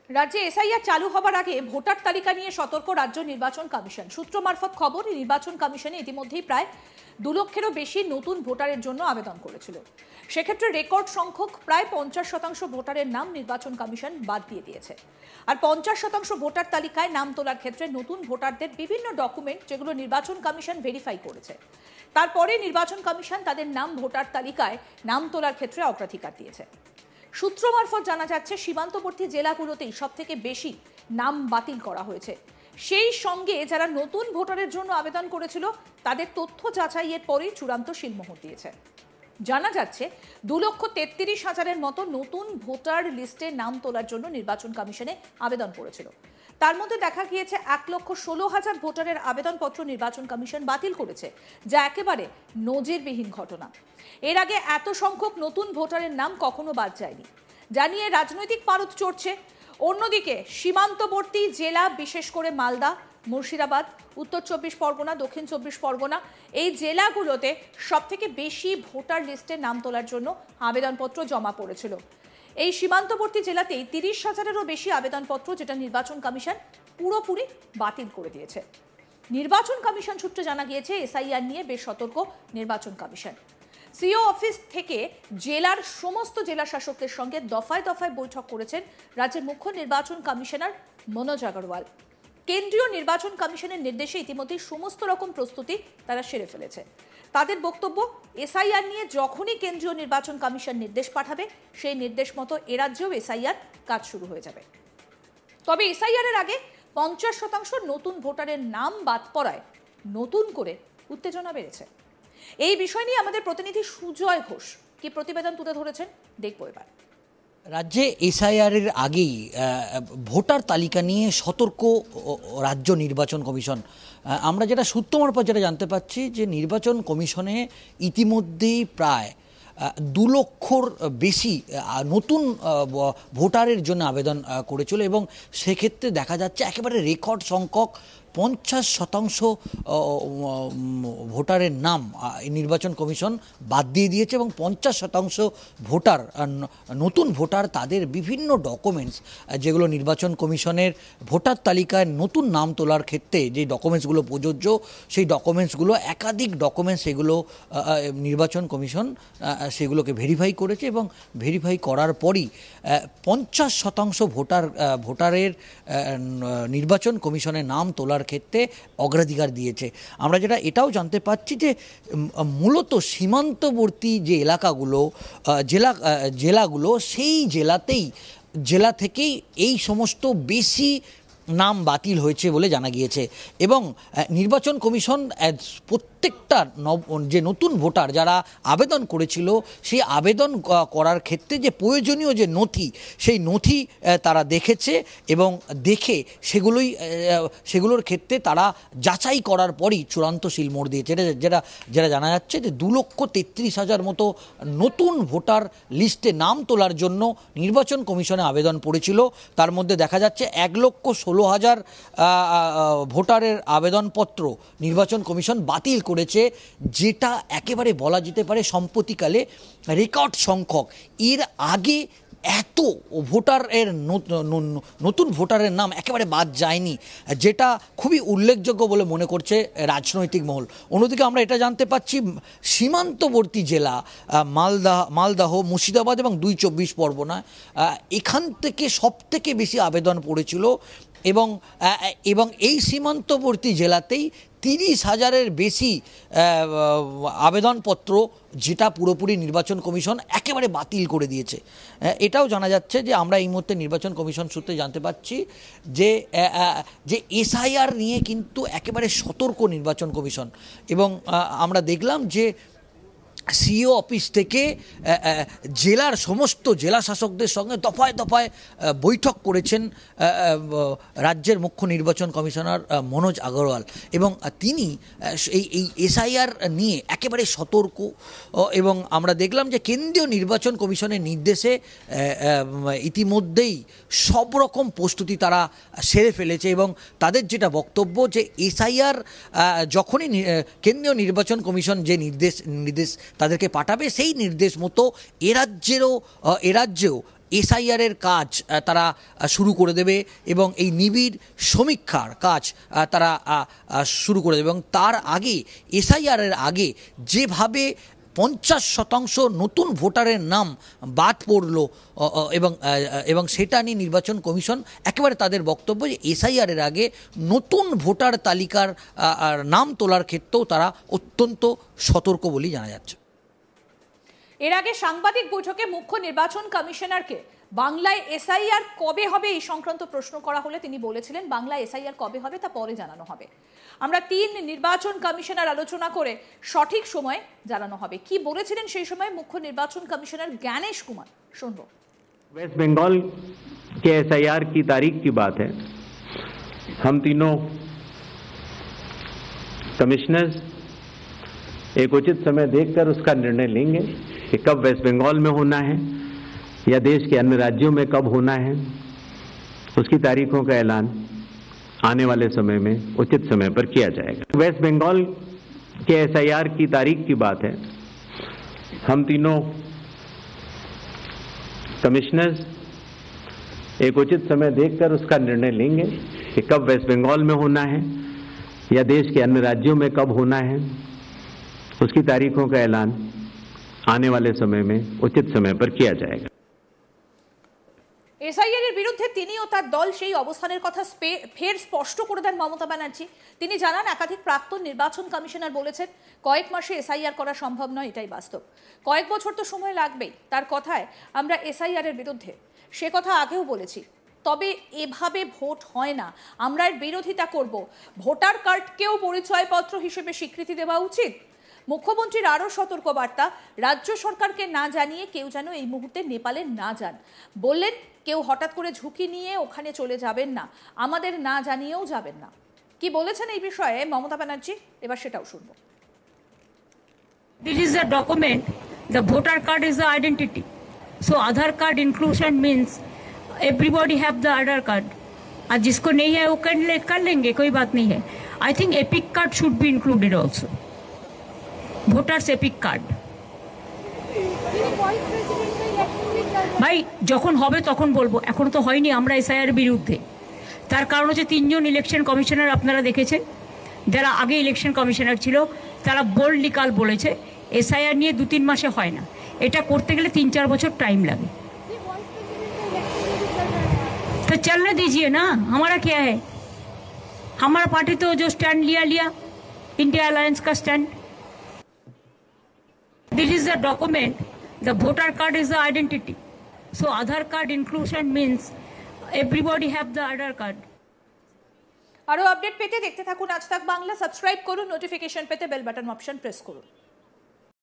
রাজ্যে এসআইআর চালু হবার আগে ভোটার তালিকা নিয়ে সতর্ক রাজ্য নির্বাচন কমিশন। সূত্র মারফত খবর, নির্বাচন কমিশনে ইতিমধ্যেই প্রায় 2 লক্ষেরও বেশি নতুন ভোটারের জন্য আবেদন করেছিল। সেক্ষেত্রে রেকর্ড সংখ্যক প্রায় 50% ভোটারের নাম নির্বাচন কমিশন বাদ দিয়ে দিয়েছে। আর 50% ভোটার তালিকায় নাম তোলার ক্ষেত্রে নতুন ভোটারদের বিভিন্ন ডকুমেন্ট, যেগুলো নির্বাচন কমিশন ভেরিফাই করেছে, তারপরে নির্বাচন কমিশন তাদের নাম ভোটার তালিকায় নাম তোলার ক্ষেত্রে অগ্রাধিকার দিয়েছে। সূত্র মারফত জানা যাচ্ছে, সীমান্তবর্তী জেলাগুলোতেই সবথেকে বেশি নাম বাতিল করা হয়েছে। সেই সঙ্গে যারা নতুন ভোটারের জন্য আবেদন করেছিল তাদের তথ্য যাচাইয়ের পরেই চূড়ান্ত সিলমোহর দিয়েছে। জানা যাচ্ছে 2,33,000-এর মতো নতুন ভোটার লিস্টে নাম তোলার জন্য নির্বাচন কমিশনে আবেদন করেছিল। তার মধ্যে দেখা গিয়েছে 1,16,000 ভোটারের আবেদনপত্র নির্বাচন কমিশন বাতিল করেছে, যা একেবারে নজিরবিহীন ঘটনা। এর আগে এত সংখ্যক নতুন ভোটারের নাম কখনো বাদ যায়নি, জানিয়ে রাজনৈতিক পারদ চড়ছে। অন্যদিকে সীমান্তবর্তী জেলা, বিশেষ করে মালদা, মুর্শিদাবাদ, উত্তর 24 পরগনা, দক্ষিণ 24 পরগনা, এই জেলাগুলোতে সবথেকে বেশি ভোটার লিস্টে নাম তোলার জন্য আবেদনপত্র জমা পড়েছিল। এই সীমান্তবর্তী জেলাতেই 30,000-এরও বেশি আবেদনপত্র, যেটা নির্বাচন কমিশন পুরোপুরি বাতিল করে দিয়েছে। নির্বাচন কমিশন সূত্রে জানা গিয়েছে, এসআইআর নিয়ে বেশ সতর্ক নির্বাচন কমিশন। সিও অফিস থেকে জেলার সমস্ত জেলা শাসকের সঙ্গে দফায় দফায় বৈঠক করেছেন রাজ্যের মুখ্য নির্বাচন কমিশনার মনোজ আগরওয়াল। কেন্দ্রীয় নির্বাচন কমিশনের নির্দেশে ইতিমধ্যে সমস্ত রকম প্রস্তুতি তারা সেরে ফেলেছে। তাদের বক্তব্য, এসআইআর নিয়ে যখনই কেন্দ্রীয় নির্বাচন কমিশন নির্দেশ পাঠাবে, সেই নির্দেশ মতো এ রাজ্যেও এসআইআর কাজ শুরু হয়ে যাবে। তবে এসআইআর এর আগে 50% নতুন ভোটারের নাম বাদ পড়ায় নতুন করে উত্তেজনা বেড়েছে। এই বিষয় নিয়ে আমাদের প্রতিনিধি সুজয় ঘোষ কি প্রতিবেদন তুলে ধরেছেন, দেখবো এবার। রাজ্যে এসআইআর এর আগেই ভোটার তালিকা নিয়ে সতর্ক রাজ্য নির্বাচন কমিশন। আমরা যেটা সূত্র মারফত যেটা জানতে পাচ্ছি, যে নির্বাচন কমিশনে ইতিমধ্যেই প্রায় 2 লক্ষর বেশি নতুন ভোটারের জন্য আবেদন করেছিল, এবং সেক্ষেত্রে দেখা যাচ্ছে একেবারে রেকর্ড সংখ্যক 50% ভোটারের নাম নির্বাচন কমিশন বাদ দিয়ে দিয়েছে, এবং 50% ভোটার, নতুন ভোটার, তাদের বিভিন্ন ডকুমেন্টস, যেগুলো নির্বাচন কমিশনের ভোটার তালিকায় নতুন নাম তোলার ক্ষেত্রে যে ডকুমেন্টসগুলো প্রযোজ্য, সেই ডকুমেন্টসগুলো একাধিক ডকুমেন্টস, সেগুলো নির্বাচন কমিশন সেগুলোকে ভেরিফাই করেছে, এবং ভেরিফাই করার পরই 50% ভোটারের নির্বাচন কমিশনের নাম তোলার ক্ষেত্রে অগ্রাধিকার দিয়েছে। আমরা যেটা এটাও জানতে পাচ্ছি, যে মূলত সীমান্তবর্তী যে এলাকাগুলো, জেলাগুলো, সেই জেলা থেকেই এই সমস্ত বেশি নাম বাতিল হয়েছে বলে জানা গিয়েছে। এবং নির্বাচন কমিশন প্রত্যেকটা যে নতুন ভোটার যারা আবেদন করেছিল, সেই আবেদন করার ক্ষেত্রে যে প্রয়োজনীয় যে নথি, সেই নথি তারা দেখেছে, এবং দেখে সেগুলোর ক্ষেত্রে তারা যাচাই করার পরই চূড়ান্ত সিলমোহর দিয়েছে। যেটা জানা যাচ্ছে, যে 2,33,000 মতো নতুন ভোটার লিস্টে নাম তোলার জন্য নির্বাচন কমিশনে আবেদন পড়েছিল। তার মধ্যে দেখা যাচ্ছে 1,16,000 ভোটারের আবেদনপত্র নির্বাচন কমিশন বাতিল করেছে, যেটা একেবারে বলা যেতে পারে সম্প্রতিকালে রেকর্ড সংখ্যক। এর আগে এত ভোটারের নতুন ভোটারের নাম একেবারে বাদ যায়নি, যেটা খুবই উল্লেখযোগ্য বলে মনে করছে রাজনৈতিক মহল। অন্যদিকে আমরা এটা জানতে পাচ্ছি, সীমান্তবর্তী জেলা মালদাহ, মুর্শিদাবাদ এবং 24 পরগনা, এখান থেকে সবথেকে বেশি আবেদন পড়েছিল, এবং এই সীমান্তবর্তী জেলাতেই 30,000-এর বেশি আবেদনপত্র, যেটা পুরোপুরি নির্বাচন কমিশন একেবারে বাতিল করে দিয়েছে। এটাও জানা যাচ্ছে, যে আমরা এই মুহূর্তে নির্বাচন কমিশন সূত্রে জানতে পাচ্ছি, যে এসআইআর নিয়ে কিন্তু একেবারে সতর্ক নির্বাচন কমিশন। এবং আমরা দেখলাম যে সিও অফিস থেকে জেলার সমস্ত জেলা শাসকদের সঙ্গে দফায় দফায় বৈঠক করেছেন রাজ্যের মুখ্য নির্বাচন কমিশনার মনোজ আগরওয়াল, এবং তিনি এই এসআইআর নিয়ে একেবারে সতর্ক। এবং আমরা দেখলাম যে কেন্দ্রীয় নির্বাচন কমিশনের নির্দেশে ইতিমধ্যেই সব রকম প্রস্তুতি তারা সেরে ফেলেছে, এবং তাদের যেটা বক্তব্য, যে এসআইআর যখনই কেন্দ্রীয় নির্বাচন কমিশন যে নির্দেশ তাদেরকে পাঠাবে, সেই নির্দেশ মতো এ রাজ্যেও SIR এর কাজ তারা শুরু করে দেবে এবং এই নিবিড় সমীক্ষার কাজ তারা শুরু করে দেবে এবং তার আগে SIR এর আগে যেভাবে 50% নতুন ভোটারের নাম বাদ পড়লো এবং সেটা নিয়ে নির্বাচন কমিশন একেবারে তাদের বক্তব্য যে SIR এর আগে নতুন ভোটার তালিকার নাম তোলার ক্ষেত্রেও তারা অত্যন্ত সতর্ক বলেই জানা যাচ্ছে। এর আগে সাংবাদিক বৈঠকে মুখ্য নির্বাচন কমিশনারকে বাংলায় SIR কবে হবে এই সংক্রান্ত প্রশ্ন করা হলে তিনি বলেছিলেন বাংলায় SIR কবে হবে তা পরে জানানো হবে। আমরা 3 নির্বাচন কমিশনার আলোচনা করে সঠিক সময় জানানো হবে। কি বলেছিলেন সেই সময় মুখ্য নির্বাচন কমিশনার জ্ঞানেশ কুমার, শুনবো। वेस्ट बंगाल के SIR की तारीख की बात है। हम तीनों कमिश्नर्स एक उचित समय देखकर उसका निर्णय लेंगे कि कब वेस्ट बंगाल में होना है या देश के अन्य राज्यों में कब होना है। उसकी तारीखों का ऐलान आने वाले समय में उचित समय पर किया जाएगा। वेस्ट बंगाल के SIR की तारीख की बात है। हम तीनों कमिश्नर्स एक उचित समय देखकर उसका निर्णय लेंगे कि कब वेस्ट बंगाल में होना है या देश के अन्य राज्यों में कब होना है। उसकी तारीखों का ऐलान आने वाले समय में उचित समय पर किया जाएगा। SIR এর বিরুদ্ধে তিনি ও তার দল সেই অবস্থানের কথা ফের স্পষ্ট করে দেন মমতা ব্যানার্জি। তিনি জানান একাধিক প্রাক্তন নির্বাচন কমিশনার বলেছেন কয়েক মাসে SIR করা সম্ভব নয়, এটাই বাস্তব। কয়েক বছর তো সময় লাগবেই। তার কথায় আমরা SIR এর বিরুদ্ধে, সে কথা আগেও বলেছি। তবে এভাবে ভোট হয় না, আমরা এর বিরোধিতা করব। ভোটার কার্ডকেও পরিচয়পত্র হিসেবে স্বীকৃতি দেওয়া উচিত। মুখ্যমন্ত্রীর আরও সতর্কবার্তা, রাজ্য সরকারকে না জানিয়ে কেউ যেন এই মুহূর্তে নেপালে না যান। বললেন কেউ হঠাৎ করে ঝুঁকি নিয়ে ওখানে চলে যাবেন না, আমাদের না জানিয়েও যাবেন না। কি বলেছেন এই বিষয়ে মমতা ব্যানার্জি, এবার সেটাও শুনব। This is a document. The voter card is the identity. So Aadhaar card inclusion means everybody have the Aadhaar card. और जिसको नहीं है वो कर लेंगे, कोई बात नहीं है। I think epic card should be included also. Voters epic card. ভাই যখন হবে তখন বলবো, এখন তো হয়নি। আমরা SIR বিরুদ্ধে, তার কারণ হচ্ছে 3 জন ইলেকশন কমিশনার আপনারা দেখেছেন, যারা আগে ইলেকশন কমিশনার ছিল, তারা বোল্ডলি কাল বলেছে SIR নিয়ে 2-3 মাসে হয় না, এটা করতে গেলে 3-4 বছর টাইম লাগে। तो चलने दीजिए ना, हमारा क्या है। हमारा पार्टी तो जो स्टैंड लिया इंडिया अलायंस का stand. This is the document. The voter card is the identity. So Aadhaar card inclusion means everybody have the Aadhaar card. আরো আপডেট পেতে দেখতে থাকুন আজ তাক বাংলা। সাবস্ক্রাইব করুন, নোটিফিকেশন পেতে বেল বাটন অপশন প্রেস করুন।